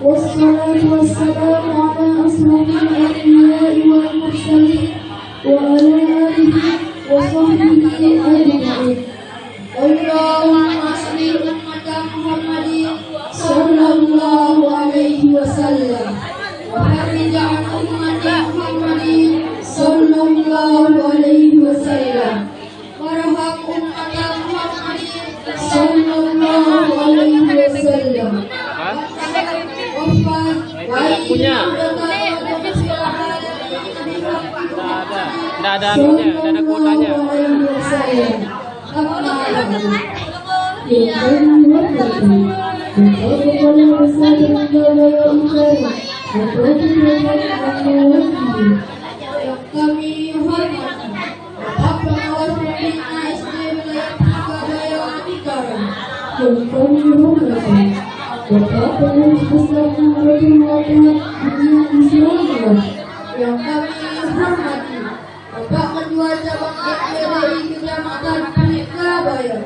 والصلاة والسلام على أشرف الأنبياء والمرسلين وعلى آله وصحبه أجمعين. اللهم صل على محمد صلى الله عليه وسلم وفرج عن أمة محمد صلى الله عليه وسلم وارحم أمة محمد صلى الله عليه وسلم. Tidak ada anunya, tidak ada kuotanya. Kami hormati Bapak Pengawas Pembina SD Wilayah Pegadaian Antikaran. Kami hormati Bapak Pengurus Besar Nahdlatul Ulama Islamiyah. Yang kami hormati Bapak Ketua Cabang FPDI Kecamatan Pegadaian.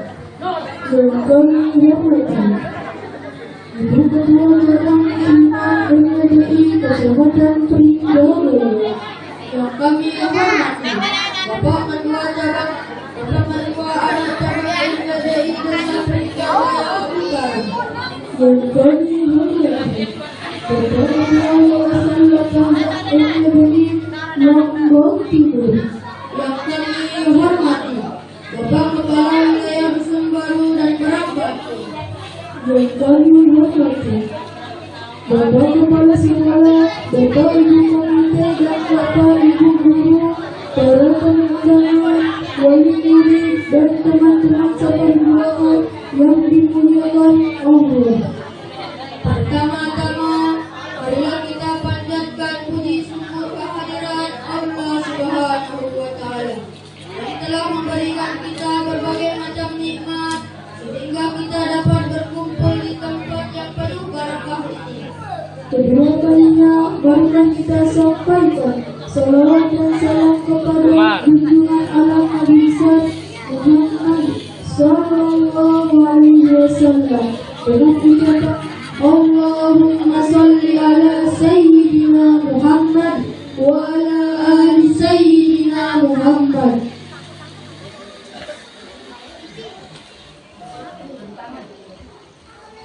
Dan kami hormati Ibu Ketua Cabang FPDI Kecamatan Pegadaian. Yang kami hormati Bapak Ketua Cabang Anak Cabang FPDI Kecamatan Pegadaian. Dan kami hormati Bapak Ketua Yayasan Lapangan FPDI Lombok Timur. Yang kami hormati Bapak Kepala Wilayah Dusun Baru dan Merak-Batu. Dan kami hormati Bapak Kepala Sekolah, Bapak Ibu Komite dan Bapak Ibu Guru, para penundangan, wali murid dan teman-teman seperjuangan yang dimuliakan Allah. Pertama-tama, marilah kita panjatkan puji syukur kehadiran Allah Subhanahu wa Ta'ala yang telah memberikan kita berbagai macam nikmat sehingga kita dapat berkumpul di tempat yang penuh barakah ini. Kedua kalinya marilah kita sampaikan salawat dan salam kepada junjungan alam Nabi besar Muhammad sallallahu alaihi wasallam dengan ucapan Allahumma salli ala sayyidina Muhammad wa ala ali sayyidina Muhammad.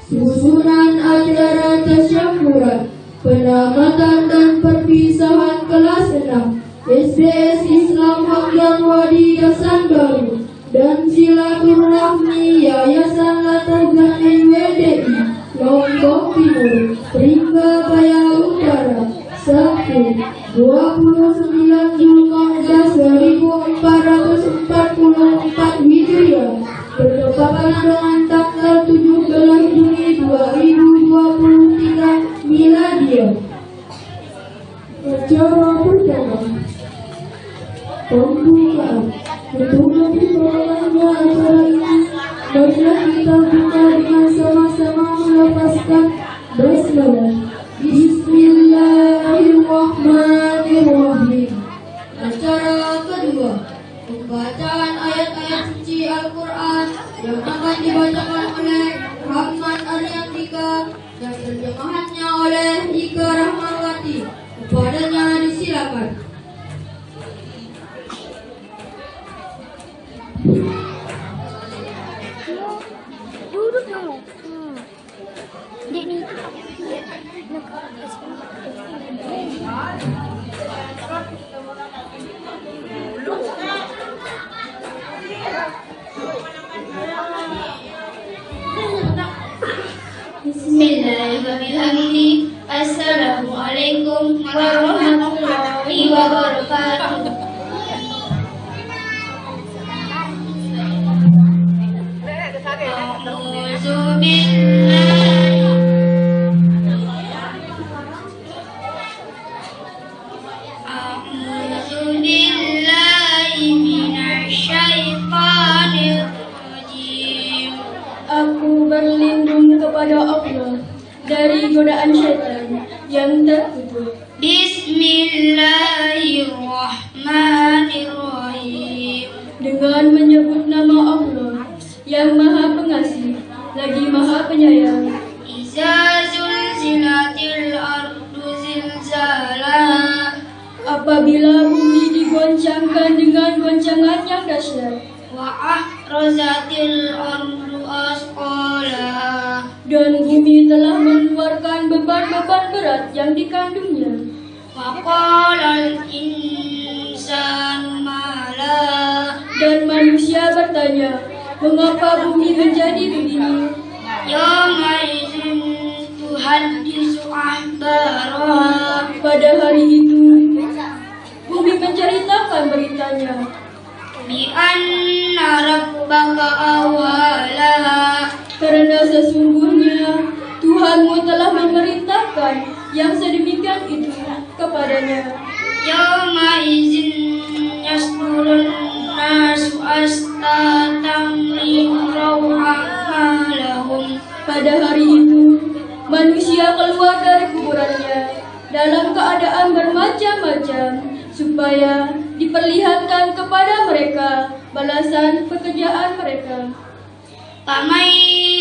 Susunan acara tasyakuran, penamatan dan perpisahan kelas 6 SDS Islam Haqdan Wadi Dasan Baru dan silaturahmi Yayasan Latagan NWDI Lombok Timur Ringgabaya Utara Sabtu 29 Zulqa'dah 1444 Hijriah bertepatan dengan tanggal 17 Juni 2023 Miladiah. Acara pertama pembukaan. Untuk memperolehnya acara ini, marilah kita buka dengan sama-sama melepaskan basmalah. Bismillahirrahmanirrahim. Acara kedua, pembacaan ayat-ayat suci Al-Quran yang akan dibacakan oleh Rahman Ariantika dan terjemahannya oleh Ika Rahmawati. Kepadanya disilakan. Duduk dulu. Dek ni. Bismillahirrahmanirrahim. Assalamualaikum warahmatullahi wabarakatuh. Aku berlindung kepada Allah dari godaan syaitan yang terkutuk. Bismillahirrahmanirrahim. Dengan menyebut nama Allah yang Maha Pengasih, yang dahsyat. Wa ahrazatil ardu asqalaha. Dan bumi telah mengeluarkan beban-beban berat yang dikandungnya. Wa qalal insanu ma laha. Dan manusia bertanya, mengapa bumi menjadi begini? Yawma idzin tuhaddisu akhbaraha. Pada hari itu, bumi menceritakan beritanya. Bi anna rabbaka awwalaha. Karena sesungguhnya Tuhanmu telah memerintahkan yang sedemikian itu kepadanya. Yawma idzin yasdurun nasu astatan liyuraw a'malahum. Pada hari itu, manusia keluar dari kuburannya dalam keadaan bermacam-macam, supaya diperlihatkan kepada mereka balasan pekerjaan mereka. Faman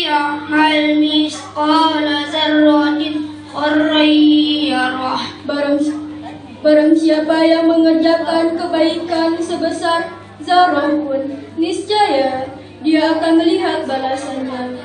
ya'mal misqala dzarratin khairan yarah. Barang siapa yang mengerjakan kebaikan sebesar zarah pun, niscaya dia akan melihat balasannya.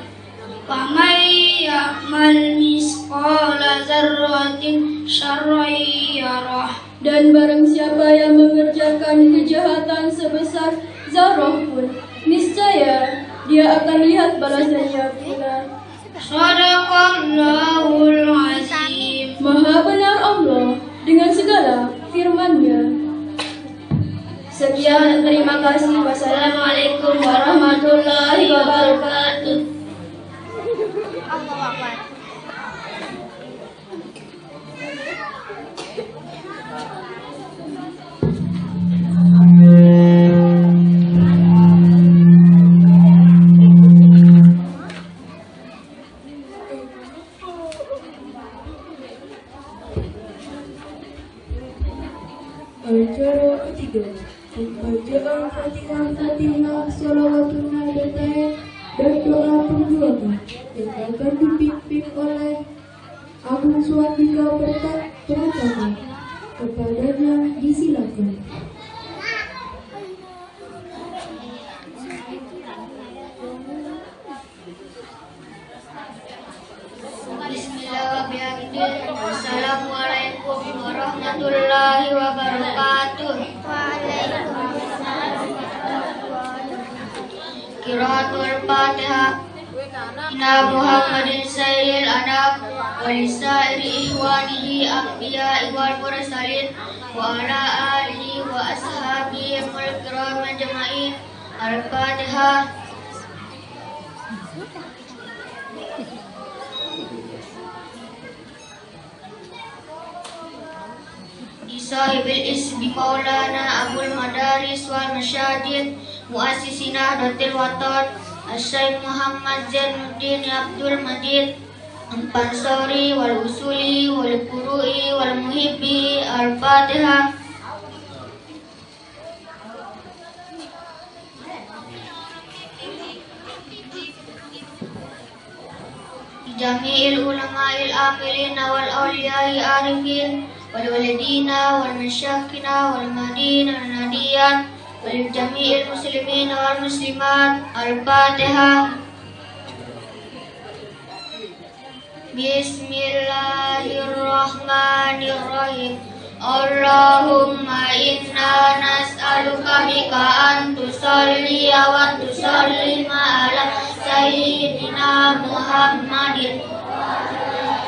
Faman ya'mal misqala dzarratin syarran yarah. Dan barang siapa yang mengerjakan kejahatan sebesar zarah pun, niscaya dia akan melihat balasannya pula. Shadaqallahul azim. Maha benar Allah dengan segala firman-Nya. Sekian, terima kasih. Wassalamualaikum warahmatullahi wabarakatuh. Acara ketiga, pembacaan Fatihah, Sholawatun Nabi dan doa perjuangan yang akan dipimpin oleh Abu Swandika Pratama. Kepadanya disilakan. Bismillahirrahmanirrahim. Assalamualaikum warahmatullahi wabarakatuh. Qiraatul Fatihah. Inna Muhammadin sayyidil anam wa lisairi ihwanihi anbiya'i wal mursalin wa ala alihi wa ashabihi wal kiram ajma'in. Al-Fatihah. Sahibil ismi Maulana Abul Madaris wal Masyadid Muassisina Datil Watan Asy-Syaikh Muhammad Zainuddin Abdul Majid Al-Ansari wal Usuli wal Furu'i wal Muhibbi. Al-Fatihah. Jami'il ulama'il amilin wal awliya'i arifin wal walidina wal masyakina wal madina wal nadiyan wal jami'il muslimin wal muslimat. Al-Fatihah. Bismillahirrahmanirrahim. Allahumma inna nas'aluka bika an tusalli wa tusallima ala sayyidina Muhammadin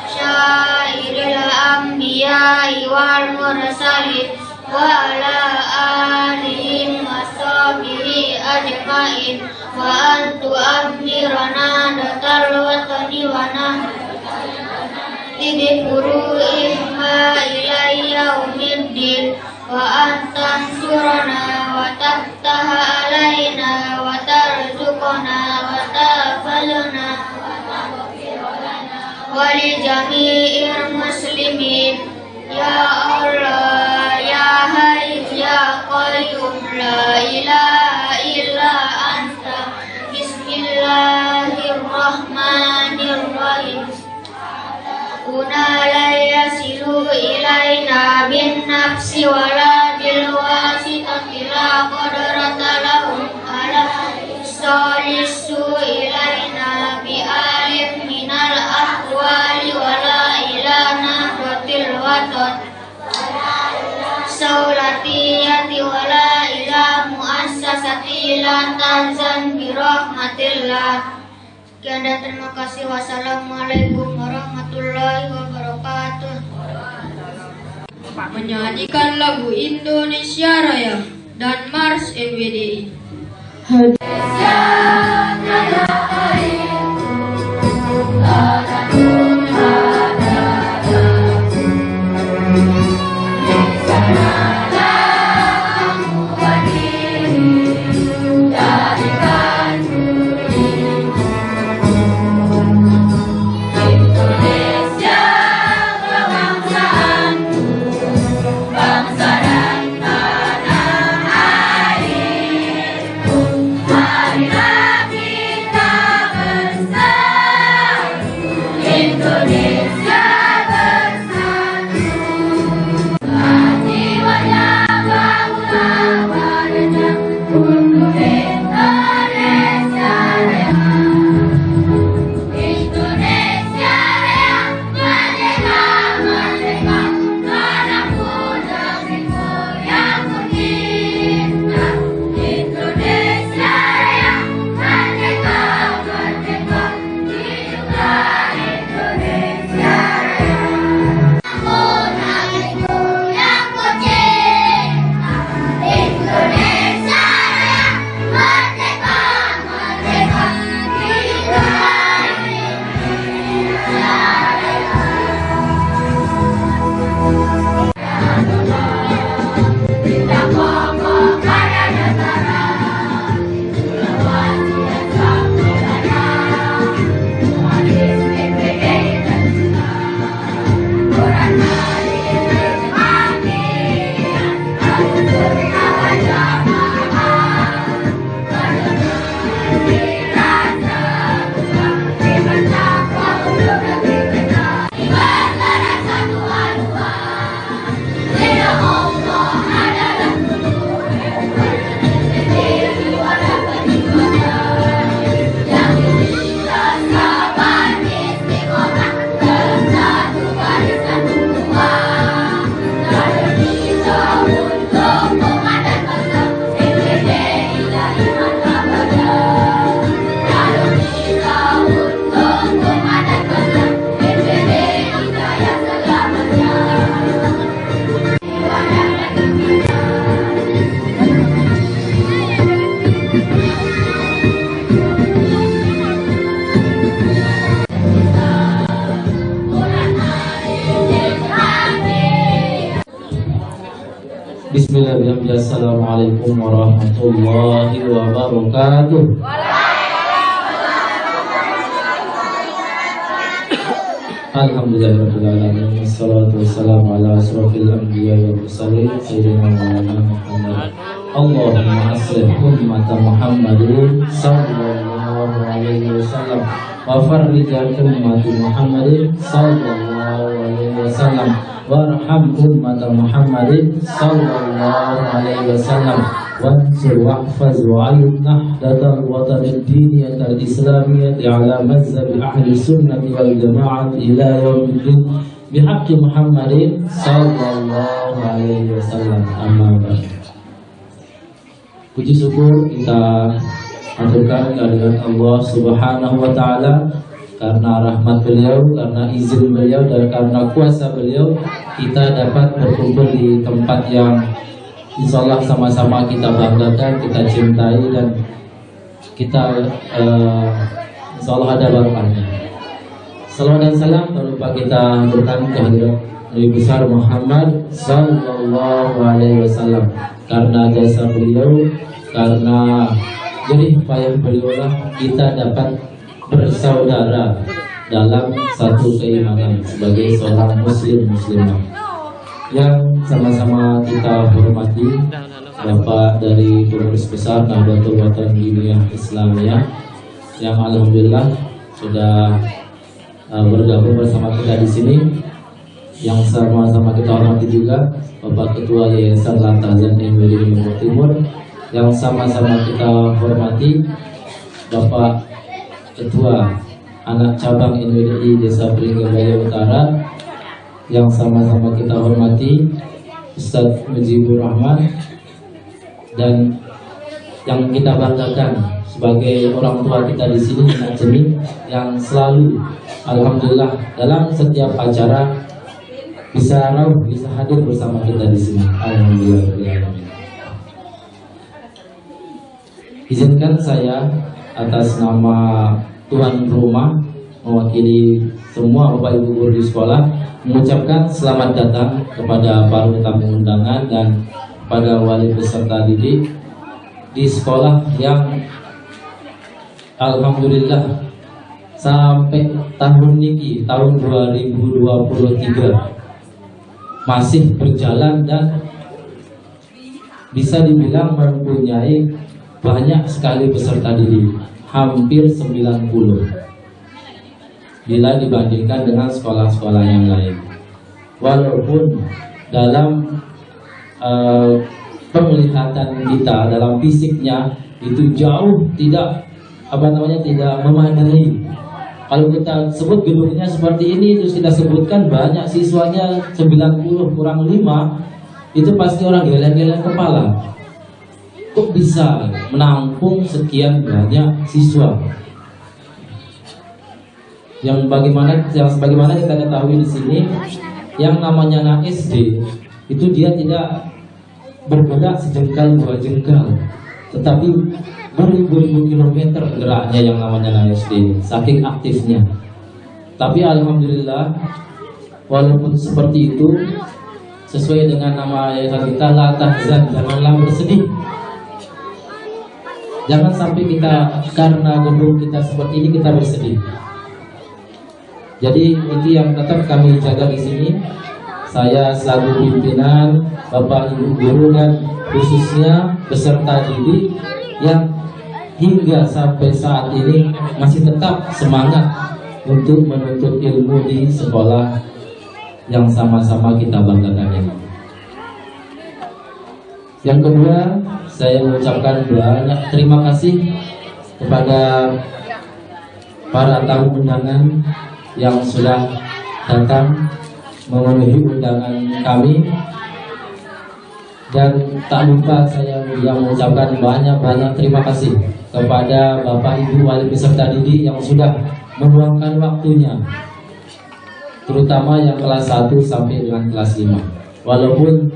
syairil anbiya'i wal mursalin wa ala alihi wa sahbihi ajma'in wa an tu'amirana datal watani wa nahdi furu'ihma ilayya umiddin wa an tansurana wa taftaha alaina wa tarzuqana wa tafaluna wa li jami'il muslimin. Ya Allah, ya Hayy, ya Qayyum, la ilaha illa anta. Bismillahirrahmanirrahim. Una la yasilu ilaina bin nafsi wala bil wasitati la qadrata lahum ala salisu ilaina bi alif minal ahwali wala ilana rotil waton saulatiyati wala ila muassasati la tanzan birahmatillah. Sekian dan terima kasih. Wassalamualaikum warahmatullahi wabarakatuh. Menyanyikan lagu Indonesia Raya dan Mars NWDI. Bismillahirrahmanirrahim. Assalamualaikum warahmatullahi wabarakatuh. Alhamdulillahirabbil alamin. Wassalatu wassalamu ala asrofil anbiya wal mursalin sayyidina Maulana Muhammad. Allahumma aslih ummata Muhammadin sallallahu alaihi wasallam wa farrij ummati Muhammadin sallallahu alaihi wasallam warham ummata Muhammadin sallallahu alaihi wasallam wansur wahfaz wa'alid nahdatal watanid diniyatal islamiyati ala mazhabi ahli sunnati wal jama'at ila yaumiddin bihaqqi Muhammadin sallallahu alaihi wasallam. Amma ba'd. Puji syukur kita aturkan kehadirat Allah Subhanahu wa taala, karena rahmat beliau, karena izin beliau, dan karena kuasa beliau kita dapat berkumpul di tempat yang insya Allah sama-sama kita banggakan, kita cintai, dan kita insya Allah ada barokahnya. Salawat dan salam tak lupa kita haturkan kehadirat Nabi besar Muhammad sallallahu alaihi wasallam. Karena jasa beliau, karena jerih payah beliau lah kita dapat bersaudara dalam satu keimanan sebagai seorang muslimah yang sama-sama kita hormati Bapak dari Pengurus Besar Nahdlatul Watan Diniyah Islamiyah yang alhamdulillah sudah bergabung bersama kita di sini. yang sama-sama kita hormati juga Bapak Ketua Yayasan Lantazan NWDI Lombok Timur, yang sama-sama kita hormati Bapak Ketua Anak Cabang NWDI Desa Pringgabaya Utara, yang sama-sama kita hormati Ustadz Mujibur Rahman, dan yang kita banggakan sebagai orang tua kita di sini, Nak Jemi, yang selalu alhamdulillah dalam setiap acara bisa hadir bersama kita di sini. Alhamdulillah. Izinkan saya atas nama tuan rumah mewakili semua Bapak Ibu guru di sekolah mengucapkan selamat datang kepada para tamu undangan dan pada wali peserta didik di sekolah yang alhamdulillah sampai tahun ini, tahun 2023 masih berjalan dan bisa dibilang mempunyai banyak sekali peserta didik, hampir 90 bila dibandingkan dengan sekolah-sekolah yang lain. Walaupun dalam penglihatan kita, dalam fisiknya itu jauh tidak tidak memadai. Kalau kita sebut gedungnya seperti ini, terus kita sebutkan banyak siswanya 90 kurang 5, itu pasti orang geleng-geleng kepala. Kok bisa menampung sekian banyak siswa? Yang sebagaimana kita ketahui di sini, yang namanya anak SD itu dia tidak bergerak sejengkal dua jengkal, tetapi beribu-ribu kilometer geraknya yang namanya anak SD, saking aktifnya. Tapi alhamdulillah, walaupun seperti itu, sesuai dengan nama yayasan kita, la tahzan, janganlah bersedih. Jangan sampai kita karena gedung kita seperti ini kita bersedih. Jadi itu yang tetap kami jaga di sini. Saya selaku pimpinan, Bapak Ibu guru dan khususnya peserta didik yang hingga sampai saat ini masih tetap semangat untuk menuntut ilmu di sekolah yang sama-sama kita banggakan ini. Yang kedua, saya mengucapkan banyak terima kasih kepada para tamu undangan yang sudah datang memenuhi undangan kami. Dan tak lupa saya juga mengucapkan banyak terima kasih kepada Bapak Ibu wali peserta didik yang sudah meluangkan waktunya, terutama yang kelas 1 sampai dengan kelas 5. Walaupun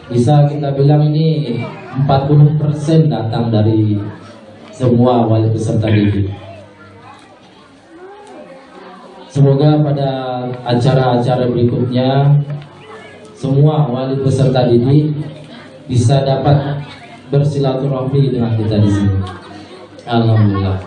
bisa kita bilang ini 40% datang dari semua wali peserta didik. Semoga pada acara-acara berikutnya semua wali peserta didik bisa dapat bersilaturahmi dengan kita di sini. Alhamdulillah.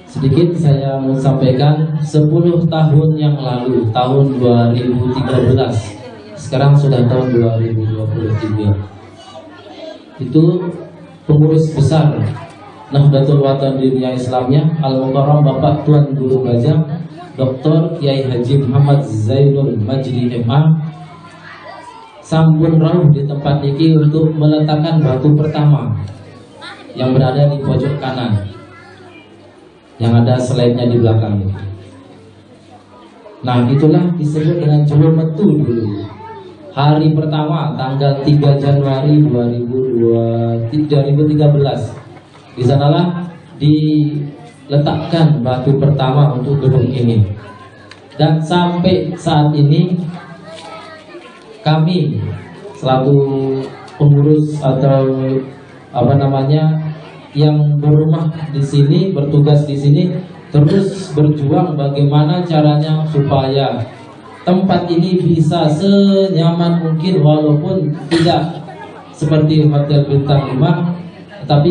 Sedikit saya mau sampaikan, 10 tahun yang lalu, tahun 2013, sekarang sudah tahun 2023, itu pengurus besar Nahdlatul Watan Dunia Islamnya Al-Mukarram Bapak Tuan Guru Gajah Dr. Kiai Haji Muhammad Zainul Majdi MA sampun rawuh di tempat ini untuk meletakkan batu pertama yang berada di pojok kanan, yang ada slide-nya di belakang. Nah, itulah disebut dengan Jolo Metu dulu. Hari pertama tanggal 3 Januari 2013. Di sanalah diletakkan batu pertama untuk gedung ini. Dan sampai saat ini kami selaku pengurus atau yang berumah di sini, bertugas di sini, terus berjuang bagaimana caranya supaya tempat ini bisa senyaman mungkin, walaupun tidak seperti hotel bintang 5, tetapi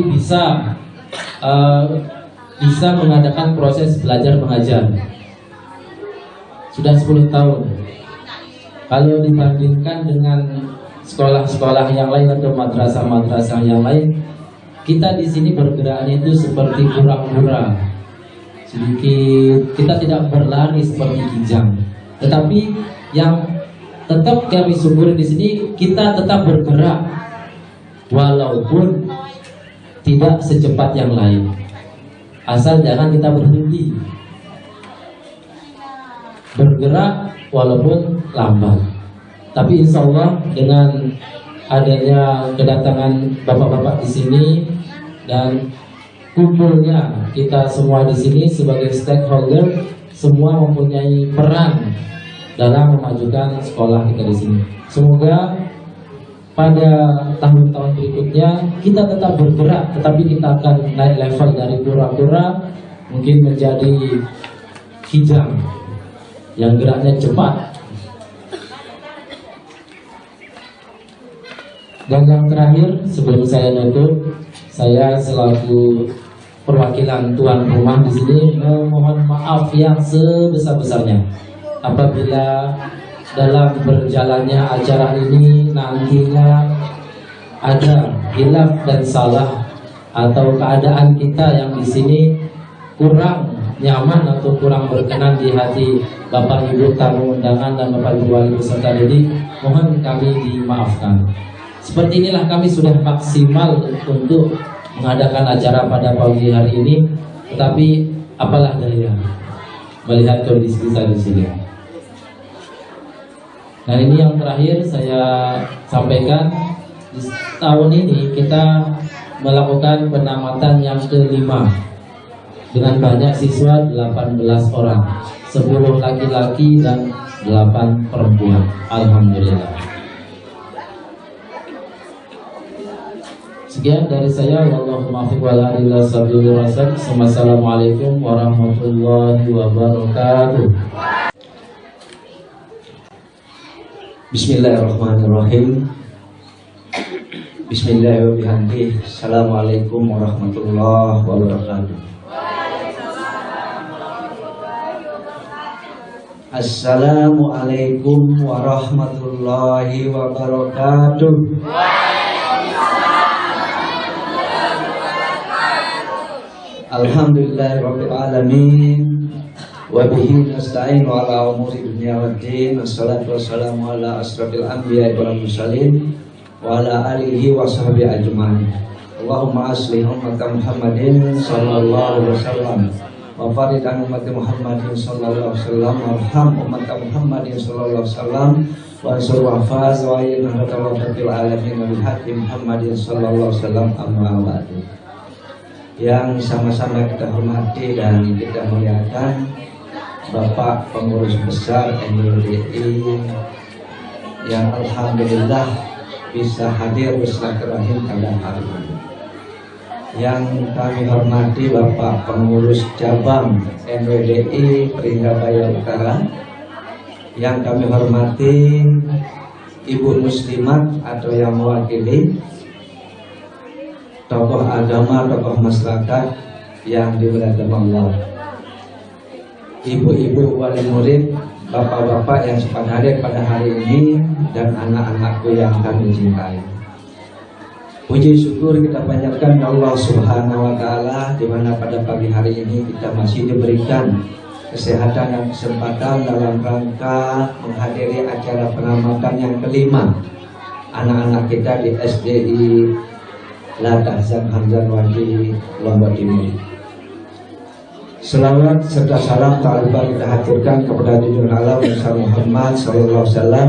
bisa mengadakan proses belajar mengajar. Sudah 10 tahun. Kalau dibandingkan dengan sekolah-sekolah yang lain atau madrasah-madrasah yang lain, kita di sini bergeraknya itu seperti kura-kura. Sedikit, kita tidak berlari seperti kijang. Tetapi yang tetap kami syukuri di sini, kita tetap bergerak walaupun tidak secepat yang lain. Asal jangan kita berhenti. Bergerak walaupun lambat. Tapi insya Allah dengan adanya kedatangan bapak-bapak di sini dan kumpulnya kita semua di sini sebagai stakeholder, semua mempunyai peran dalam memajukan sekolah kita di sini. Semoga pada tahun-tahun berikutnya kita tetap bergerak, tetapi kita akan naik level dari kura-kura mungkin menjadi kijang yang geraknya cepat. Dan yang terakhir, sebelum saya nutup, saya selaku perwakilan tuan rumah di sini memohon maaf yang sebesar-besarnya apabila dalam berjalannya acara ini nantinya ada hilaf dan salah atau keadaan kita yang di sini kurang nyaman atau kurang berkenan di hati Bapak Ibu tamu undangan dan Bapak Ibu wali peserta didik, mohon kami dimaafkan. Seperti inilah kami sudah maksimal untuk mengadakan acara pada pagi hari ini, tetapi apalah daya melihat kondisi kita di sini. Dan ini yang terakhir saya sampaikan, di tahun ini kita melakukan penamatan yang kelima dengan banyak siswa 18 orang, 10 laki-laki dan 8 perempuan. Alhamdulillah. Sekian dari saya. Wallahu muwaffiq wal hadi ila sabilir rasyad. Wassalamualaikum warahmatullahi wabarakatuh. Bismillahirrahmanirrahim. Bismillahirrahmanirrahim. Assalamualaikum warahmatullahi wabarakatuh. Assalamualaikum warahmatullahi wabarakatuh. Alhamdulillahirabbil alamin. Wa bihi nasta'in wa ala umuri dunya waddin. Wassalatu wassalamu ala asrofil anbiya'i wal mursalin wa ala alihi wa sahbihi ajma'in. Allahumma aslih ummat Muhammadin sallallahu alaihi wasallam wa farid an ummati Muhammadin sallallahu alaihi wasallam warham ummat Muhammadin sallallahu alaihi wasallam wa ansur wa faz wa ayyina hadallatil alamin bil haqqi Muhammadin sallallahu alaihi wasallam. Amma ba'du. Yang sama-sama kita hormati dan kita muliakan Bapak Pengurus Besar MUII yang alhamdulillah bisa hadir bersilaturahim pada hari ini. Yang kami hormati Bapak Pengurus Cabang MUII Peringabaya Utara. Yang kami hormati Ibu Muslimat atau yang mewakili tokoh agama, tokoh masyarakat yang dimuliakan Allah. Ibu-ibu wali murid, bapak-bapak yang sempat hadir pada hari ini, dan anak-anakku yang kami cintai. Puji syukur kita panjatkan kepada Allah Subhanahu wa Ta'ala, di mana pada pagi hari ini kita masih diberikan kesehatan dan kesempatan dalam rangka menghadiri acara penamatan yang kelima anak-anak kita di SDI La Tahzan Hamzan Wadi Lombok Timur. Selawat serta salam tak lupa kita haturkan kepada junjungan Allah Muhammad sallallahu alaihi wasallam,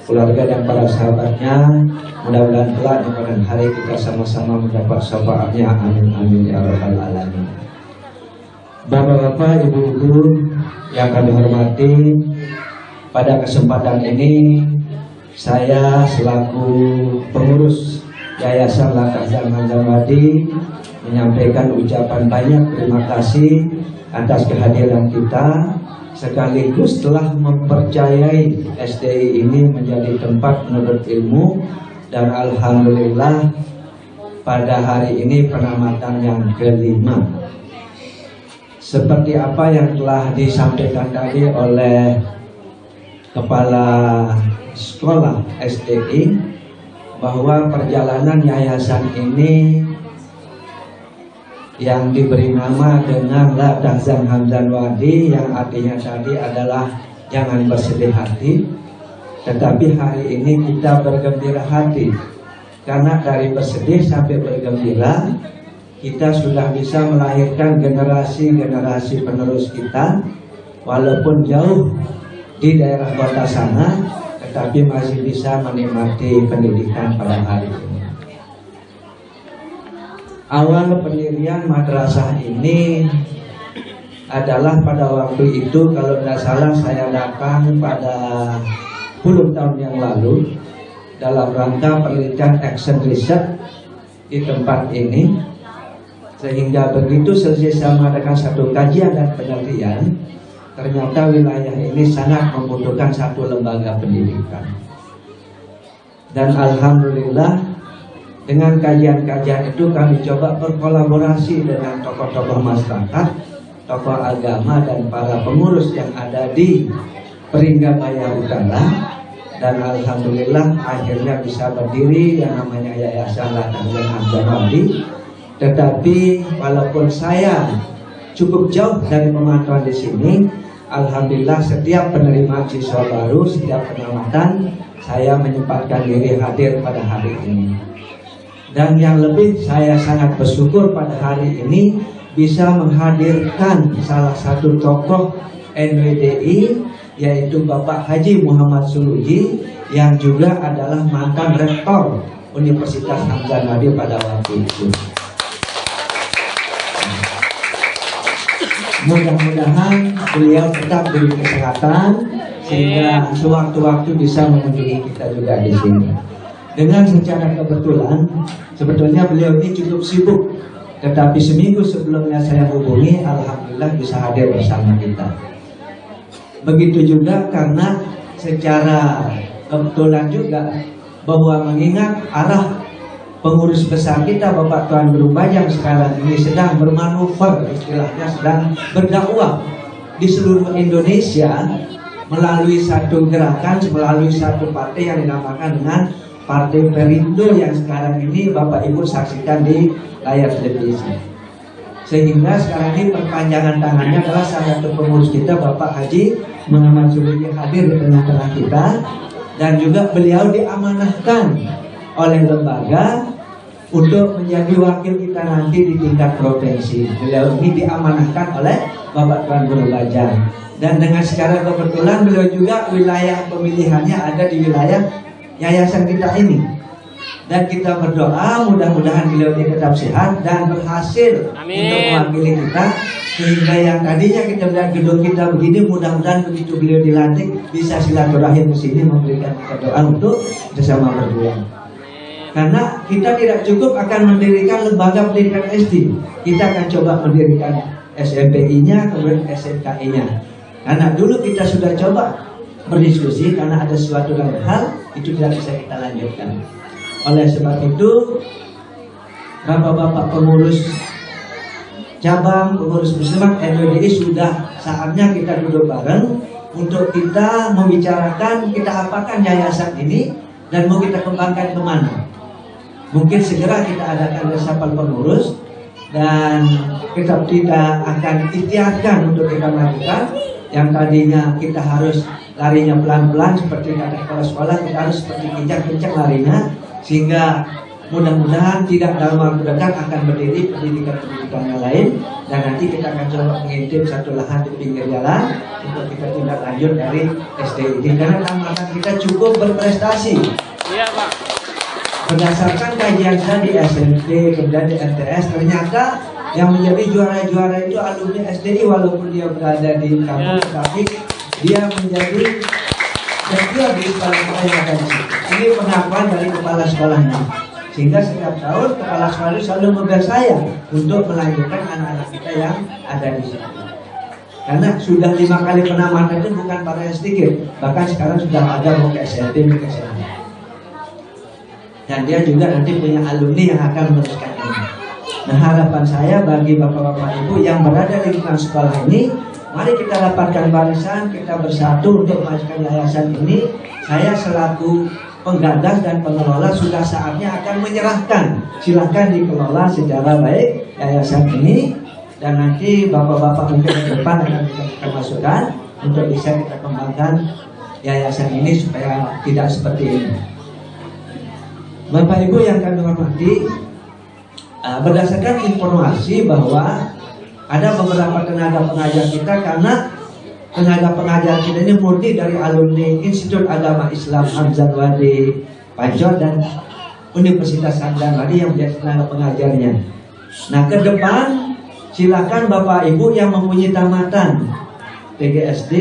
keluarga dan para sahabatnya. Mudah-mudahan kelak di pada hari kita sama-sama mendapat syafaatnya. Amin amin ya rabbal alamin. Bapak-bapak, ibu-ibu yang kami hormati, pada kesempatan ini saya selaku pengurus Yayasan La Tahzan Hamzan Wadi menyampaikan ucapan banyak terima kasih atas kehadiran kita, sekaligus telah mempercayai SDI ini menjadi tempat menuntut ilmu. Dan alhamdulillah pada hari ini penamatan yang kelima. Seperti apa yang telah disampaikan tadi oleh Kepala Sekolah SDI, bahwa perjalanan yayasan ini yang diberi nama dengan La Tahzan Hamzan Wadi, yang artinya tadi adalah jangan bersedih hati, tetapi hari ini kita bergembira hati. Karena dari bersedih sampai bergembira, kita sudah bisa melahirkan generasi-generasi penerus kita, walaupun jauh di daerah kota sana, tetapi masih bisa menikmati pendidikan pada hari ini. Awal pendirian madrasah ini adalah pada waktu itu, kalau tidak salah saya datang pada 10 tahun yang lalu dalam rangka penelitian action research di tempat ini, sehingga begitu selesai saya mengadakan satu kajian dan penelitian, ternyata wilayah ini sangat membutuhkan satu lembaga pendidikan. Dan alhamdulillah dengan kajian-kajian itu kami coba berkolaborasi dengan tokoh-tokoh masyarakat, tokoh agama dan para pengurus yang ada di Peringgabaya Utara, dan alhamdulillah akhirnya bisa berdiri yang namanya Yayasan Ladang dan Abdul. Tetapi walaupun saya cukup jauh dari pemantauan di sini, alhamdulillah setiap penerimaan siswa baru, setiap penamatan, saya menyempatkan diri hadir pada hari ini. Dan yang lebih saya sangat bersyukur pada hari ini bisa menghadirkan salah satu tokoh NWDI, yaitu Bapak Haji Muhammad Suluji, yang juga adalah mantan rektor Universitas Hamzah Nadir pada waktu itu. Mudah-mudahan beliau tetap diberi kesehatan sehingga sewaktu-waktu bisa mengunjungi kita juga di sini. Dengan secara kebetulan, sebetulnya beliau ini cukup sibuk, tetapi seminggu sebelumnya saya hubungi, alhamdulillah bisa hadir bersama kita. Begitu juga karena secara kebetulan juga bahwa mengingat arah pengurus besar kita Bapak Tuan Guru Bajang sekarang ini sedang bermanuver, istilahnya sedang berdakwah di seluruh Indonesia melalui satu gerakan, melalui satu partai yang dinamakan dengan Partai Perindo, yang sekarang ini Bapak Ibu saksikan di layar televisi. Sehingga sekarang ini perpanjangan tangannya adalah salah satu pengurus kita, Bapak Haji Muhammad Suluji, hadir di tengah-tengah kita, dan juga beliau diamanahkan oleh lembaga untuk menjadi wakil kita nanti di tingkat provinsi. Beliau ini diamanahkan oleh Bapak Tuan Guru Bajang, dan dengan secara kebetulan beliau juga wilayah pemilihannya ada di wilayah yayasan kita ini. Dan kita berdoa mudah-mudahan beliau ini tetap sehat dan berhasil untuk mewakili kita, sehingga yang tadinya kita melihat gedung kita begini, mudah-mudahan begitu beliau dilantik bisa silaturahim ke sini memberikan kita doa untuk bersama berjuang. Karena kita tidak cukup akan mendirikan lembaga pendidikan SD, kita akan coba mendirikan SMPI-nya, kemudian SMKI-nya. Karena dulu kita sudah coba berdiskusi, karena ada suatu hal itu tidak bisa kita lanjutkan. Oleh sebab itu, bapak-bapak pengurus cabang, pengurus bersama NWDI, sudah saatnya kita duduk bareng untuk kita membicarakan kita apakan yayasan ini dan mau kita kembangkan kemana. Mungkin segera kita adakan resapel pengurus, dan kita tidak akan ikhtiarkan untuk kita majukan. Yang tadinya kita harus larinya pelan-pelan seperti kata kepala sekolah, kita harus seperti kencang-kencang larinya, sehingga mudah-mudahan tidak dalam waktu dekat akan berdiri pendidikan-pendidikan yang lain, dan nanti kita akan coba mengintip satu lahan di pinggir jalan untuk kita tindak lanjut dari SD ini, karena tamatan kita cukup berprestasi. Iya, Pak. Berdasarkan kajian saya di SMP kemudian di MTS, ternyata yang menjadi juara-juara itu alumni SDI, walaupun dia berada di kampus, tapi dia menjadi ketua di sekolah yang ada di situ. Ini pengakuan dari kepala sekolahnya. Sehingga setiap tahun kepala sekolah itu selalu memberi saya untuk melanjutkan anak-anak kita yang ada di situ. Karena sudah 5 kali penamatan itu bukan para yang sedikit, bahkan sekarang sudah ada mau ke SMP, mau ke SMA. Dan dia juga nanti punya alumni yang akan meneruskan ini. Nah, harapan saya bagi bapak-bapak ibu yang berada di lingkungan sekolah ini, mari kita rapatkan barisan, kita bersatu untuk memajukan yayasan ini. Saya selaku penggagas dan pengelola sudah saatnya akan menyerahkan, silakan dikelola secara baik yayasan ini. dan nanti bapak-bapak mungkin ke depan akan kita masukkan untuk bisa kita kembangkan yayasan ini supaya tidak seperti ini. Bapak Ibu yang kami hormati, berdasarkan informasi bahwa ada beberapa tenaga pengajar kita, karena tenaga pengajar kita ini murni dari alumni Institut Agama Islam Hamzah Wadi Pancor dan Universitas Hamzah Wadi yang menjadi tenaga pengajarnya. Nah, ke depan silakan Bapak Ibu yang mempunyai tamatan PGSD,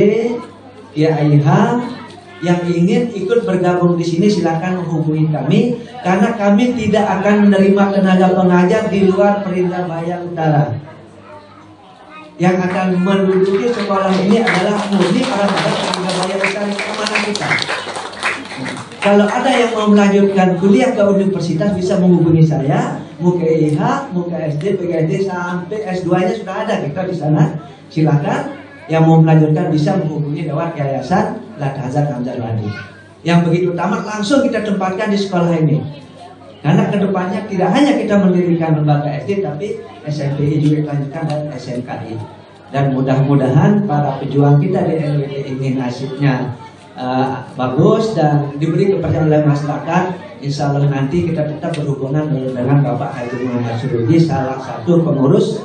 IAIH yang ingin ikut bergabung di sini, silakan menghubungi kami, karena kami tidak akan menerima tenaga pengajar di luar Perintah Bayang Utara. Yang akan menduduki sekolah ini adalah murni orang-orang Perintah Bayang Utara yang kemana kita. Kalau ada yang mau melanjutkan kuliah ke universitas bisa menghubungi saya, mau ke IH, mau ke SD, PGSD sampai S2-nya sudah ada kita di sana. Silakan yang mau melanjutkan bisa menghubungi lewat Yayasan Latahzan Hamzah Wadi. Yang begitu tamat langsung kita tempatkan di sekolah ini. Karena kedepannya tidak hanya kita mendirikan lembaga SD, tapi SMPI juga dilanjutkan dan SMKI. Dan mudah-mudahan para pejuang kita di NWD ingin nasibnya bagus dan diberi kepercayaan oleh masyarakat. Insya Allah nanti kita tetap berhubungan dengan Bapak Haji Muhammad Suruji, salah satu pengurus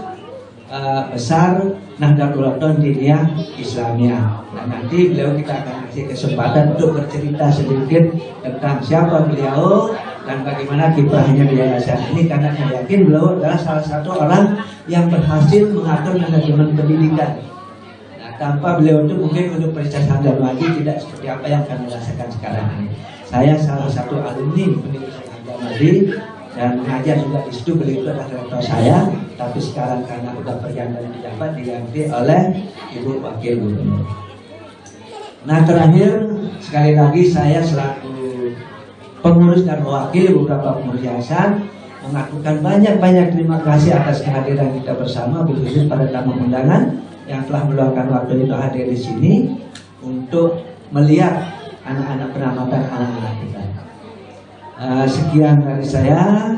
besar Nahdlatul Ulama Diniyah Islamiyah. Dan nanti beliau kita akan kasih kesempatan untuk bercerita sedikit tentang siapa beliau dan bagaimana kiprahnya di yayasan ini, karena saya yakin beliau adalah salah satu orang yang berhasil mengatur manajemen pendidikan. Nah, tanpa beliau itu mungkin Universitas Hamzah Wadi tidak seperti apa yang kami rasakan sekarang ini. Saya salah satu alumni Universitas Hamzah Wadi dan mengajar juga di situ. Beliau itu adalah rektor saya, tapi sekarang karena sudah perjalanan pejabat diganti oleh Ibu Wakil Gubernur. Nah, terakhir sekali lagi saya selaku pengurus dan mewakili beberapa pengurus yayasan mengaturkan banyak-banyak terima kasih atas kehadiran kita bersama, khusus pada tamu undangan yang telah meluangkan waktu itu hadir di sini untuk melihat anak-anak penamatan anak-anak kita. Sekian dari saya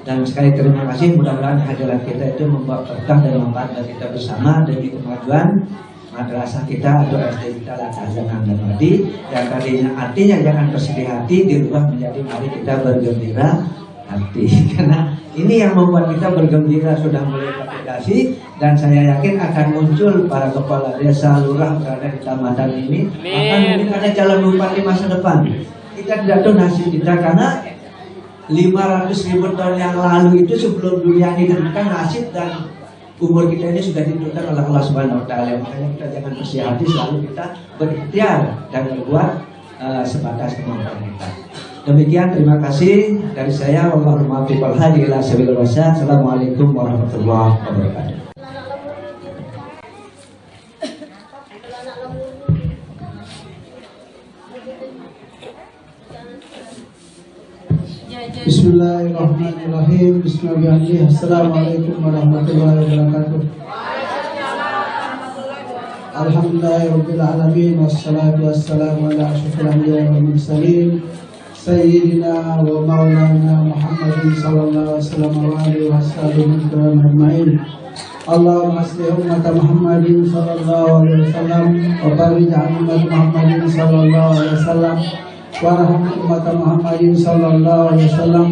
dan sekali terima kasih. Mudah-mudahan kehadiran kita itu membawa berkah dan manfaat bagi kita bersama demi kemajuan madrasah kita atau SD kita Latahzan Hamzah Wadi, yang tadinya artinya jangan bersedih hati dirubah menjadi mari kita bergembira hati. Karena ini yang membuat kita bergembira sudah mulai teraplikasi, dan saya yakin akan muncul para kepala desa, lurah berada di kecamatan ini, akan mungkin ada calon bupati masa depan. Kita tidak tahu nasib kita, karena 500.000 tahun yang lalu itu sebelum dunia ini ditentukan nasib dan umur kita ini sudah ditentukan oleh Allah Subhanahu Wa Taala. Makanya kita jangan bersedih hati, selalu kita berikhtiar dan berbuat sebatas kemampuan kita. Demikian, terima kasih dari saya. Wallahul muwaffiq wal hadi ila sabilil rasyad. Assalamualaikum warahmatullahi wabarakatuh. Bismillahirrahmanirrahim. Bismillahirrahmanirrahim. Assalamualaikum warahmatullahi wabarakatuh. Alhamdulillahirabbil alamin, wassalatu wassalamu ala asyrofil anbiya'i wal mursalin sayyidina wa maulana Muhammadin sallallahu alaihi wasallam wa alihi wasallam ajmain. Allahumma aslih ummat Muhammadin sallallahu alaihi wasallam wa barik ala ummat Muhammadin sallallahu alaihi wasallam warahmat umat Muhammadin sallallahu alaihi wasallam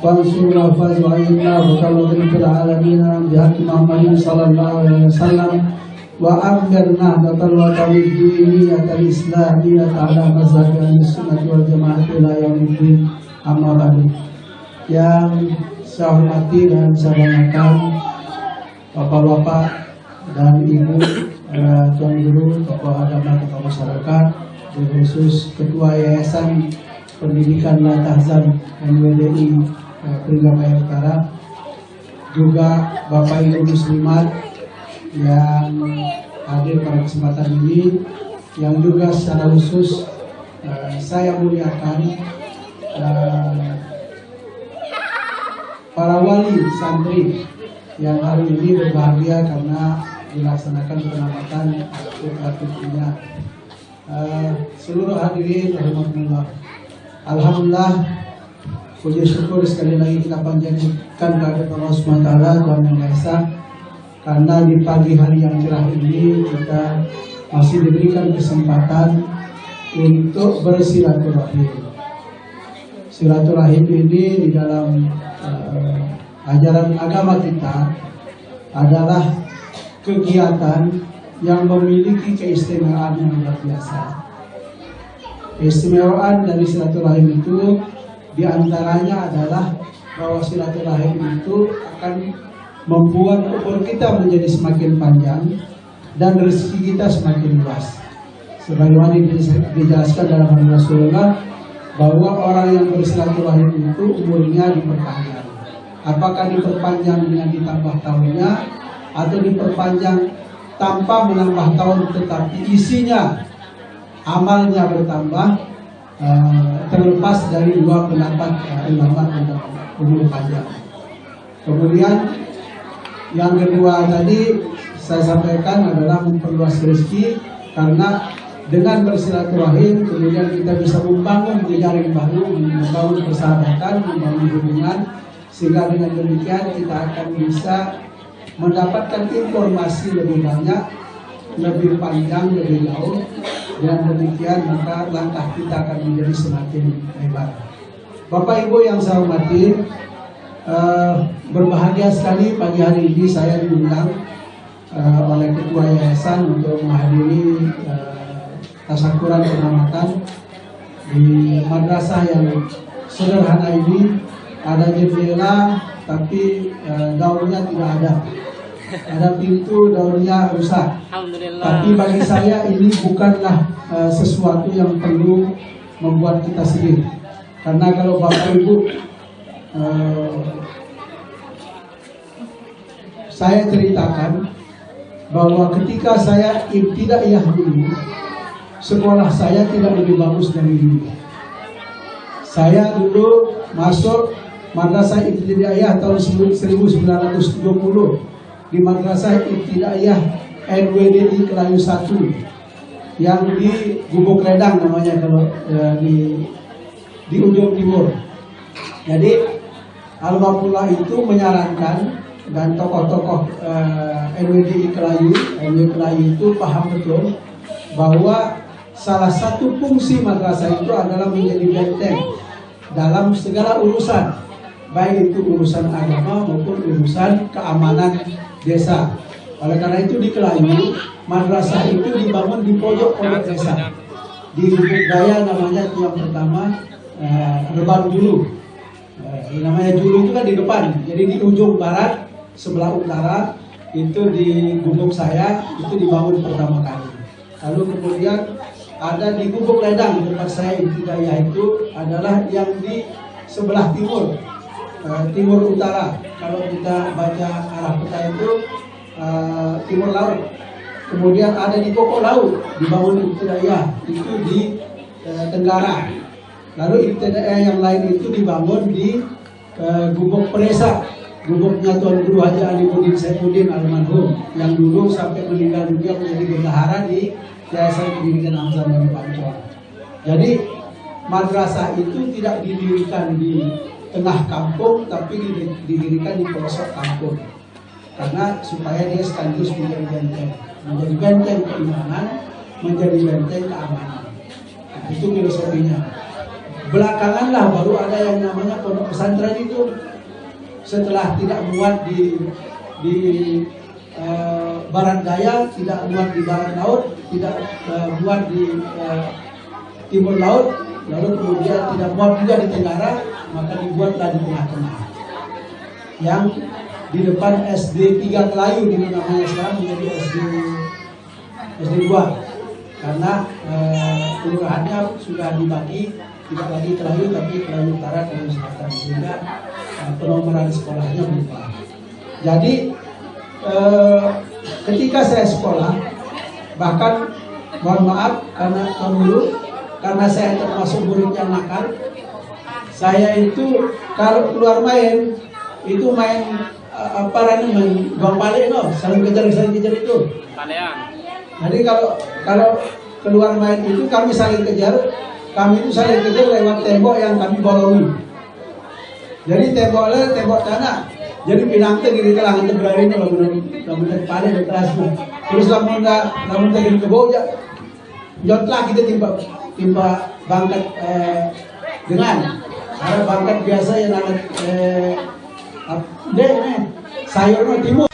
wa ansur faz wa inna bakallatin fil alamin bihaqi Muhammadin sallallahu alaihi wasallam wa amgarna datal wa tawidiniyatal islamiyat ala mazhabi sunnah wal jamaah ila yaumiddin. Amma ba'du. Yang saya hormati dan saya banggakan bapak-bapak dan ibu, tuan guru, tokoh agama, tokoh masyarakat, khusus Ketua Yayasan Pendidikan Latahzan NWDI Perintah Bayang Utara, juga Bapak Ibu Muslimat yang hadir pada kesempatan ini, yang juga secara khusus saya muliakan para wali santri yang hari ini berbahagia karena dilaksanakan penamatan putra-putrinya. Seluruh hadirin rahimahullah, alhamdulillah, puji syukur sekali lagi kita panjatkan kepada Allah Subhanahu wa taala, Tuhan Yang Maha Esa, karena di pagi hari yang cerah ini kita masih diberikan kesempatan untuk bersilaturahim. Silaturahim ini di dalam ajaran agama kita adalah kegiatan yang memiliki keistimewaan yang luar biasa. Keistimewaan dari silaturahim itu diantaranya adalah bahwa silaturahim itu akan membuat umur kita menjadi semakin panjang dan rezeki kita semakin luas. Sebagaimana dijelaskan dalam hadis Rasulullah bahwa orang yang bersilaturahim itu umurnya diperpanjang. Apakah diperpanjang dengan ditambah tahunnya atau diperpanjang tanpa menambah tahun tetapi isinya amalnya bertambah, terlepas dari dua pendapat ulama tentang umur panjang. Kemudian yang kedua tadi saya sampaikan adalah memperluas rezeki, karena dengan bersilaturahim kemudian kita bisa membangun jejaring baru, membangun persahabatan, membangun hubungan, sehingga dengan demikian kita akan bisa mendapatkan informasi lebih banyak, lebih panjang, lebih jauh. Dan demikian maka langkah kita akan menjadi semakin lebar. Bapak Ibu yang saya hormati, berbahagia sekali pagi hari ini saya diundang oleh Ketua Yayasan untuk menghadiri tasyakuran pengamatan di madrasah yang sederhana ini. Ada jendela tapi daunnya tidak ada. Ada pintu, daunnya rusak. Tapi bagi saya ini bukanlah sesuatu yang perlu membuat kita sedih. Karena kalau Bapak Ibu saya ceritakan bahwa ketika saya ibtidaiyah dulu, sekolah saya tidak lebih bagus dari dulu. Saya dulu masuk Madrasah Ibtidaiyah tahun 1970 di Madrasah Ibtidaiyah NWDI Kelayu 1 yang di Gubuk Ledang namanya kalau di ujung timur. Jadi Al-Mapula itu menyarankan, dan tokoh-tokoh NWDI Kelayu itu paham betul bahwa salah satu fungsi madrasah itu adalah menjadi benteng dalam segala urusan, baik itu urusan agama maupun urusan keamanan desa. Oleh karena itu di Kelayu, madrasah itu dibangun di pojok-pojok desa. Di Bukit Daya namanya itu yang pertama, Reban Julu. Namanya Julu itu kan di depan, jadi di ujung barat sebelah utara itu di gubuk saya itu dibangun pertama kali. Lalu kemudian ada di Gubuk Ledang tempat saya ibtidaiyah itu adalah yang di sebelah timur, timur utara. Kalau kita baca arah peta itu timur laut. Kemudian ada di Pokok Laut dibangun ibtidaiyah itu di tenggara. Lalu ibtidaiyah yang lain itu dibangun di Gubuk Peresa, gubuknya Tuan Guru Haji Alimuddin Saifuddin almarhum yang dulu sampai meninggal dunia menjadi bendahara di Yayasan Pendidikan Hamzah Bani Pancor. Jadi madrasah itu tidak didirikan di tengah kampung, tapi didirikan di pelosok kampung, karena supaya dia sekaligus menjadi benteng keimanan, menjadi benteng keamanan. Nah, itu filosofinya. Belakangan lah baru ada yang namanya pondok pesantren itu. Setelah tidak muat di barat daya, tidak muat di barat laut, tidak muat di timur laut, lalu kemudian tidak muat juga di tenggara, maka dibuatlah di tengah-tengah. Yang di depan SD 3 Kelayu di namanya sekarang menjadi SD 2, karena kelurahannya sudah dibagi, tidak lagi Kelayu tapi Kelayu Utara, Kelayu Selatan, sehingga penomoran sekolahnya berubah. Jadi ketika saya sekolah, bahkan mohon maaf karena saya termasuk murid yang nakal, saya itu kalau keluar main itu main main bang balik saling kejar itu. Jadi kalau keluar main itu kami saling kejar lewat tembok yang kami bolongi. Jadi tembok tanah. Jadi pinang teh gini telah untuk berani kalau belum terpanen di kelas. Terus namun teh gini keboja. Jotlah kita timpa bangkat dengan cara bangkat biasa yang namanya sayurnya timur.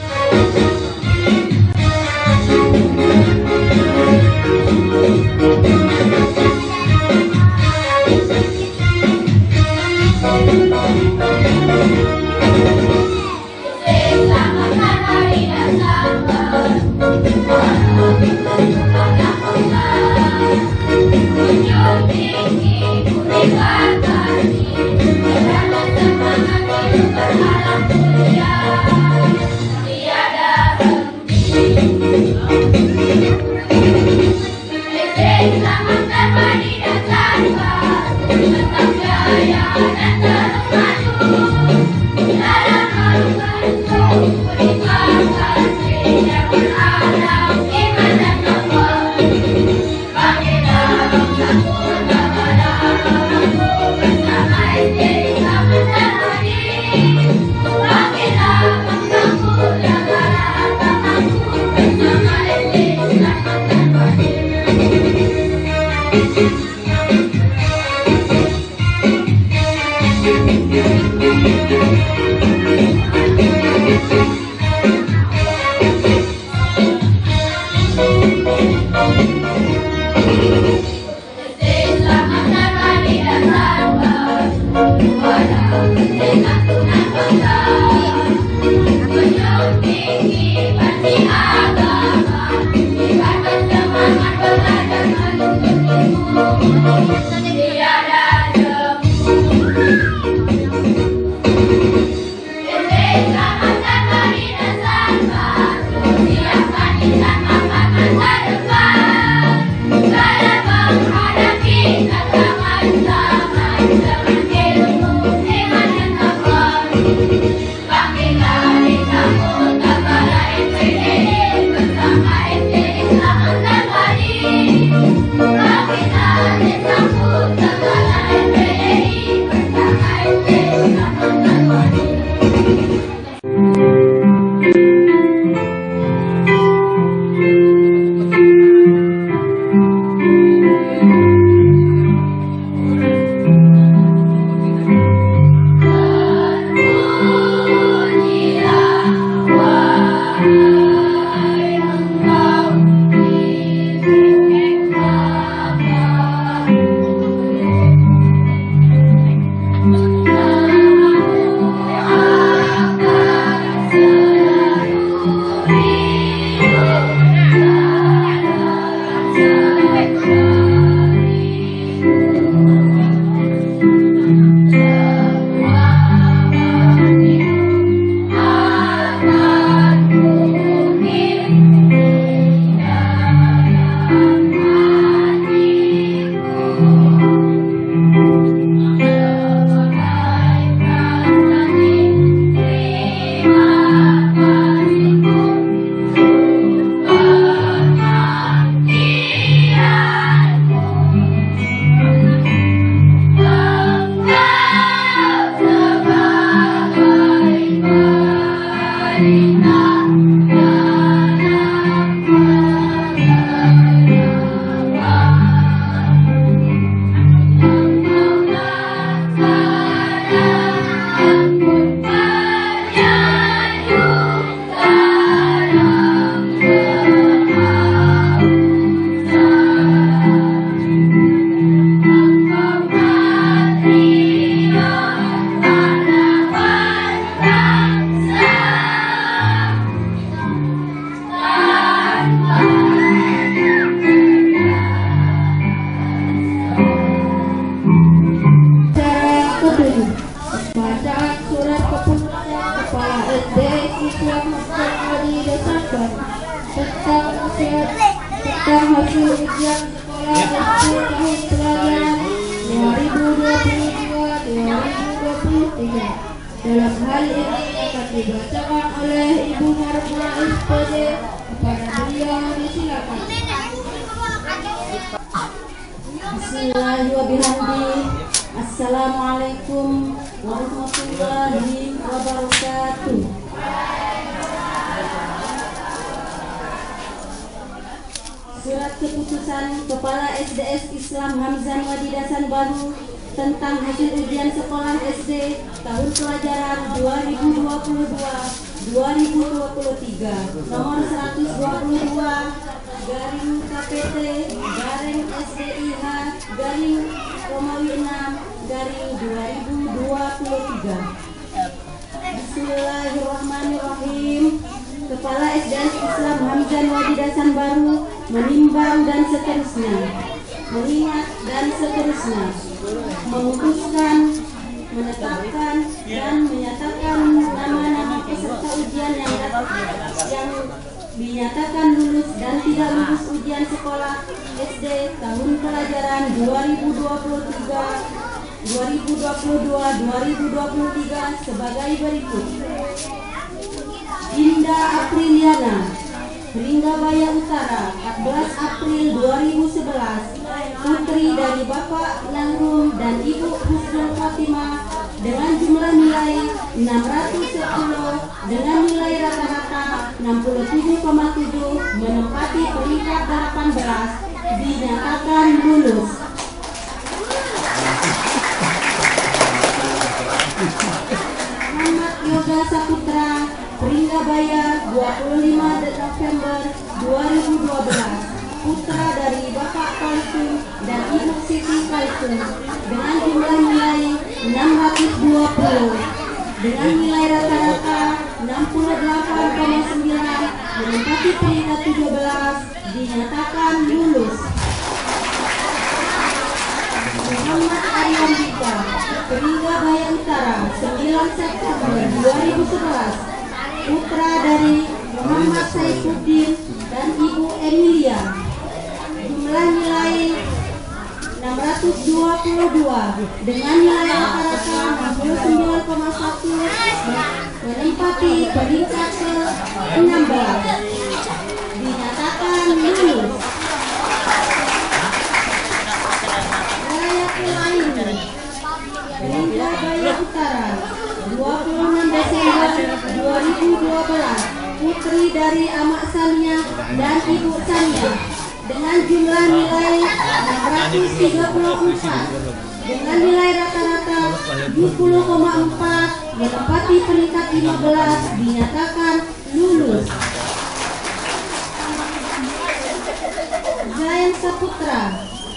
tentang hasil ujian sekolah tahun pelajaran 2022-2023. Dalam hal ini akan dibacakan oleh Ibu Marma SPD. Kepada beliau disilakan. Bismillahirrahmanirrahim. Assalamualaikum warahmatullahi wabarakatuh. Surat keputusan Kepala SDS Islam Hamzan Wadi Dasan Baru tentang hasil ujian sekolah SD tahun pelajaran 2022-2023 nomor 122 garing KPT garing SDIH garing Romawi 6 garing 2023. Bismillahirrahmanirrahim. Kepala SDS Islam Hamzan Wadi Dasan Baru menimbang dan seterusnya, mengingat dan seterusnya, memutuskan, menetapkan dan menyatakan nama-nama peserta ujian yang dinyatakan lulus dan tidak lulus ujian sekolah SD tahun pelajaran 2022-2023 sebagai berikut. Dinda Apriliana, Ringgabaya Utara, 14 April 2011, putri dari Bapak Langrum dan Ibu Husnul Fatimah dengan jumlah nilai 610 dengan nilai rata-rata 67,7 menempati peringkat 18 dinyatakan lulus. Muhammad Yoga Saputra, Ringgabaya, 25 November 2012, putra dari Bapak Kalsum dan Ibu Siti Kalsum dengan jumlah nilai 620 dengan nilai rata-rata 68,9 menempati peringkat 17 dinyatakan lulus. Muhammad Aryan Dika, Ringgabaya Utara, 9 September 2011, putra dari Muhammad Saifuddin dan Ibu Emilia, jumlah nilai 622 dengan nilai rata-rata 69,1 menempati peringkat ke-16 dinyatakan lulus. Rayatul Aini, Ringgabaya Utara, 26 Desember 2012, putri dari Amak Sania dan Ibu Sania dengan jumlah nilai 634 dengan nilai rata-rata 70,4 menempati peringkat 15 dinyatakan lulus. Zain Saputra,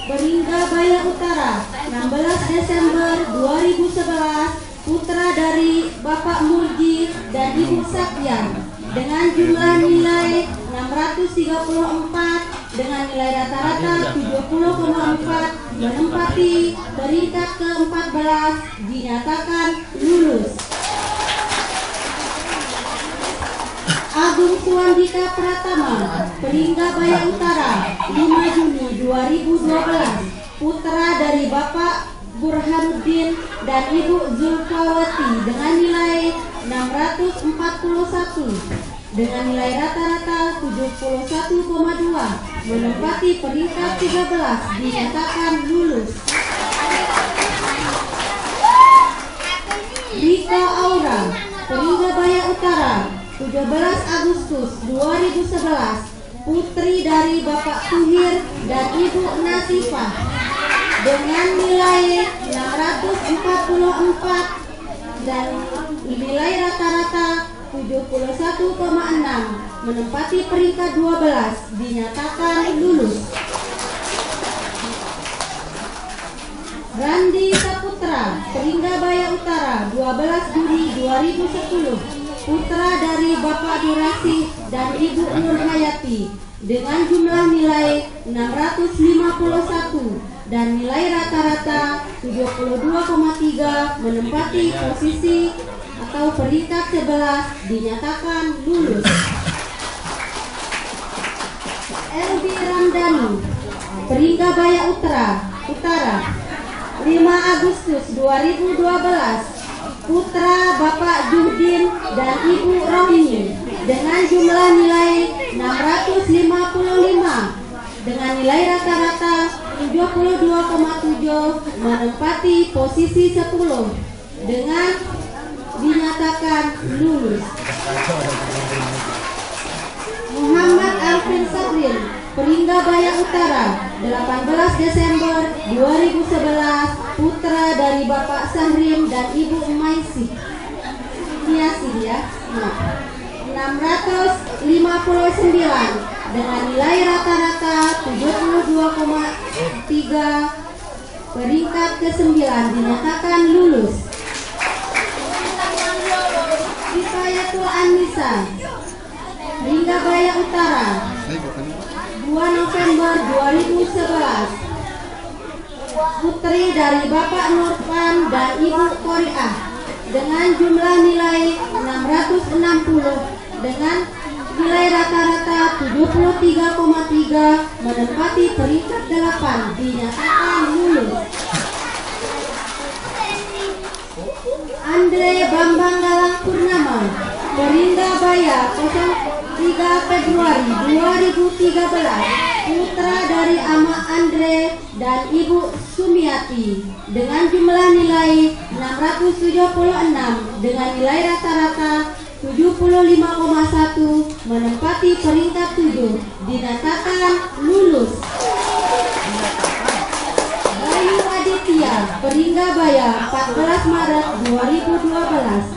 Ringgabaya Utara, 16 Desember 2011, putra dari Bapak Murji dan Ibu Sakyan dengan jumlah nilai 634 dengan nilai rata-rata 70,4 menempati peringkat ke-14 dinyatakan lulus. Agung Suwandika Pratama, Ringgabaya Utara, 5 Juni 2012, putra dari Bapak Burhanuddin dan Ibu Zulfawati dengan nilai 641 dengan nilai rata-rata 71,2 menempati peringkat 13 dinyatakan lulus. Rika Aura, Ringgabaya Utara, 17 Agustus 2011, putri dari Bapak Tuhir dan Ibu Nasifah dengan nilai 644 dan nilai rata-rata 71,6 menempati peringkat 12 dinyatakan lulus. Randi Saputra, Ringgabaya Utara, 12 Juni 2010, putra dari Bapak Durasi dan Ibu Nur Hayati dengan jumlah nilai 651 dan nilai rata-rata 72,3 menempati posisi atau peringkat 11 dinyatakan lulus. Elvi Ramdhani, Ringgabaya Utara, 5 Agustus 2012, putra Bapak Juhdin dan Ibu Rohini dengan jumlah nilai 655 dengan nilai rata-rata 72,7 menempati posisi 10 dengan dinyatakan lulus. Muhammad Alvin Sabrin, Peringgabaya Utara, 18 Desember 2011, putra dari Bapak Sahrim dan Ibu Maisih. Niasi ya, 659 dengan nilai rata-rata 72,3, peringkat ke-9 dinyatakan lulus. Kifayatul An-Nisa, Peringgabaya Utara, 2 November 2011, putri dari Bapak Nurfan dan Ibu Koriah, dengan jumlah nilai 660 dengan nilai rata-rata 73,3, menempati peringkat 8, dinyatakan lulus. Andre Bambang Galang Purnama, Peringgabaya, 03 Februari 2013, putra dari Ama Andre dan Ibu Sumiati, dengan jumlah nilai 676 dengan nilai rata-rata 75,1, menempati peringkat 7, dinyatakan lulus. Bayu Aditya, Peringgabaya, 14 Maret 2012,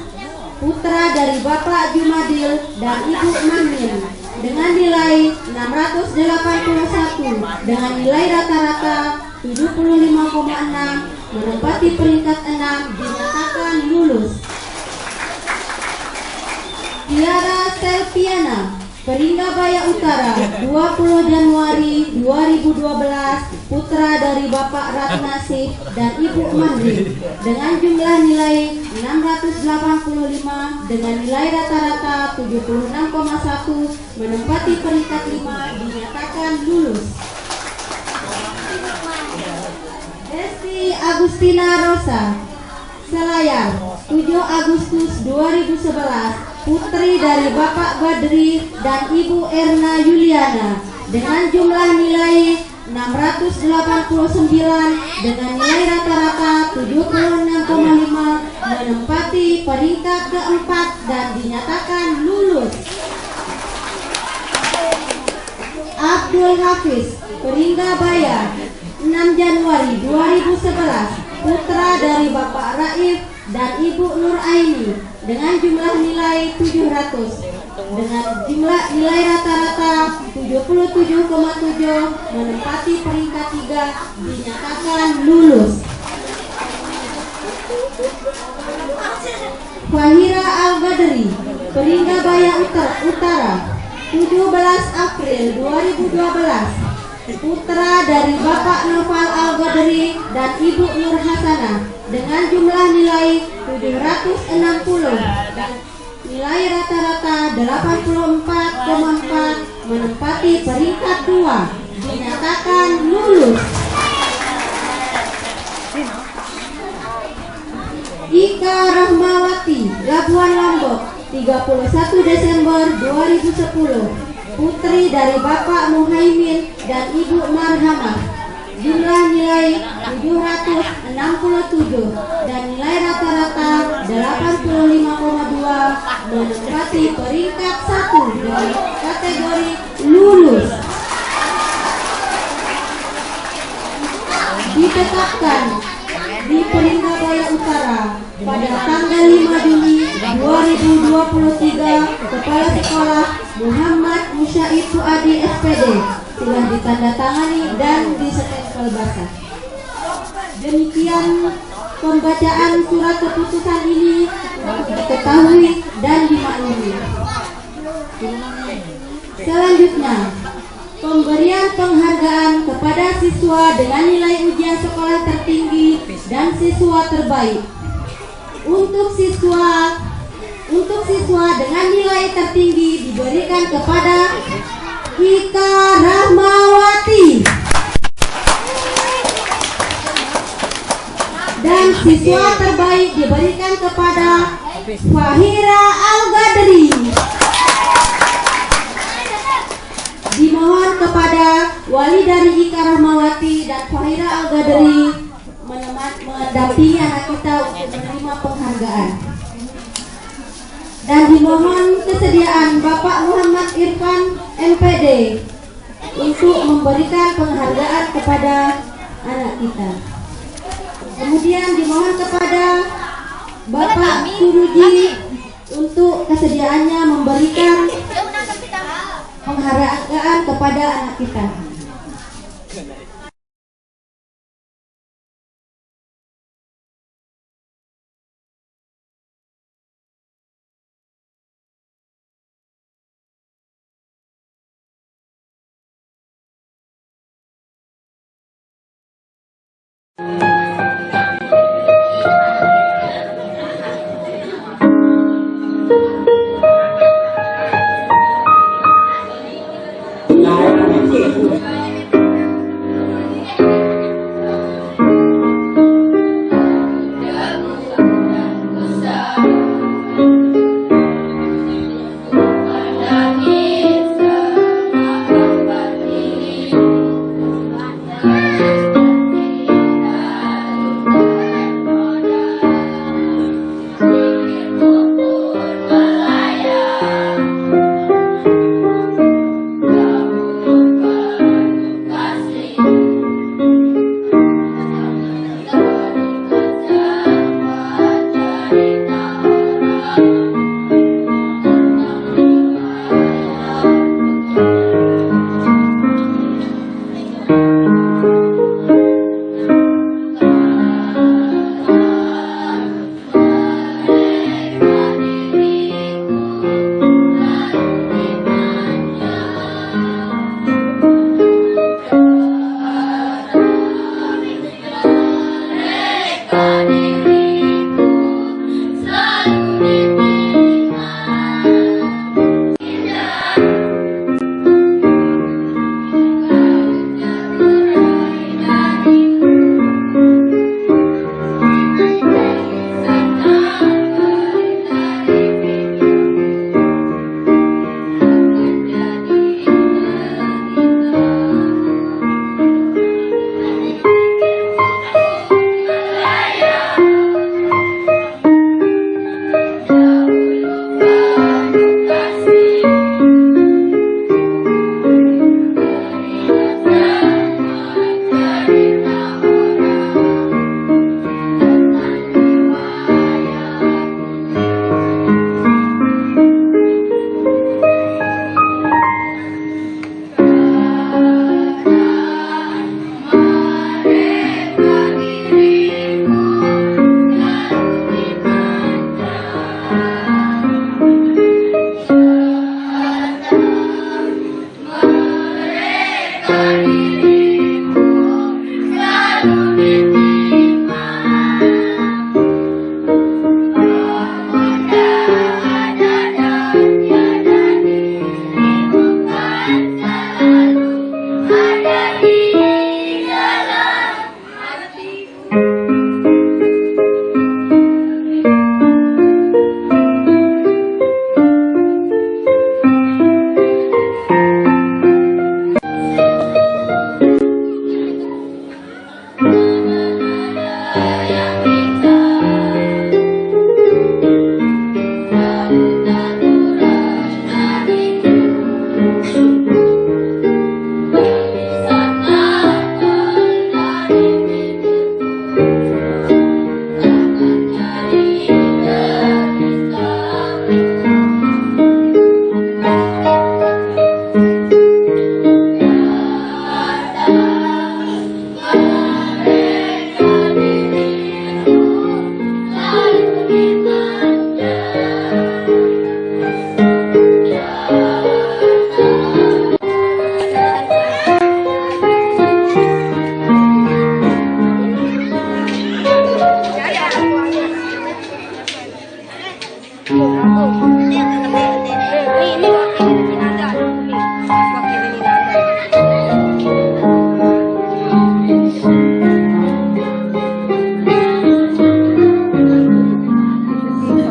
putra dari Bapak Jumadil dan Ibu Mamin, dengan nilai 681 dengan nilai rata-rata 75,6, menempati peringkat 6, dinyatakan lulus. Tiara Selviana, Peringgabaya Utara, 20 Januari 2012, putra dari Bapak Ratnasih dan Ibu Mandri, dengan jumlah nilai 685 dengan nilai rata-rata 76,1, menempati peringkat 5, dinyatakan lulus. Desti Agustina Rosa, Selayar, 7 Agustus 2011, putri dari Bapak Badri dan Ibu Erna Yuliana, dengan jumlah nilai 689 dengan nilai rata-rata 76,5, menempati peringkat ke-4 dan dinyatakan lulus. Abdul Hafiz, Peringgabaya, 6 Januari 2011, putra dari Bapak Raif dan Ibu Nur Aini, dengan jumlah nilai 700 dengan jumlah nilai rata-rata 77,7, menempati peringkat 3, dinyatakan lulus. Fahira Al-Badri, Peringgabaya Utara, 17 April 2012, putra dari Bapak Noval Al-Badri dan Ibu Nur Hasanah, dengan jumlah nilai 760 dan nilai rata-rata 84,4, menempati peringkat 2, dinyatakan lulus. Ika Rahmawati, Labuan Lombok, 31 Desember 2010, putri dari Bapak Muhaimin dan Ibu Marhamah, jumlah nilai 767 dan nilai rata-rata 85,2, menempati peringkat 1 dari kategori lulus. Ditetapkan di Peringgabaya Utara pada tanggal 5 Juni 2023, Kepala Sekolah Muhammad Musyaib Fuadi SPD telah ditandatangani dan disestempel basah. Demikian pembacaan surat keputusan ini diketahui dan dimaklumi. Selanjutnya, pemberian penghargaan kepada siswa dengan nilai ujian sekolah tertinggi dan siswa terbaik. Untuk siswa dengan nilai tertinggi diberikan kepada Ika Rahmawati, dan siswa terbaik diberikan kepada Fahira Al-Badri. Dimohon kepada wali dari Ika Rahmawati dan Fahira Al-Badri menemani mendampingi anak kita untuk menerima penghargaan. Dan dimohon kesediaan Bapak Muhammad Irfan MPD untuk memberikan penghargaan kepada anak kita. Kemudian dimohon kepada Bapak Suruji untuk kesediaannya memberikan penghargaan kepada anak kita. Thank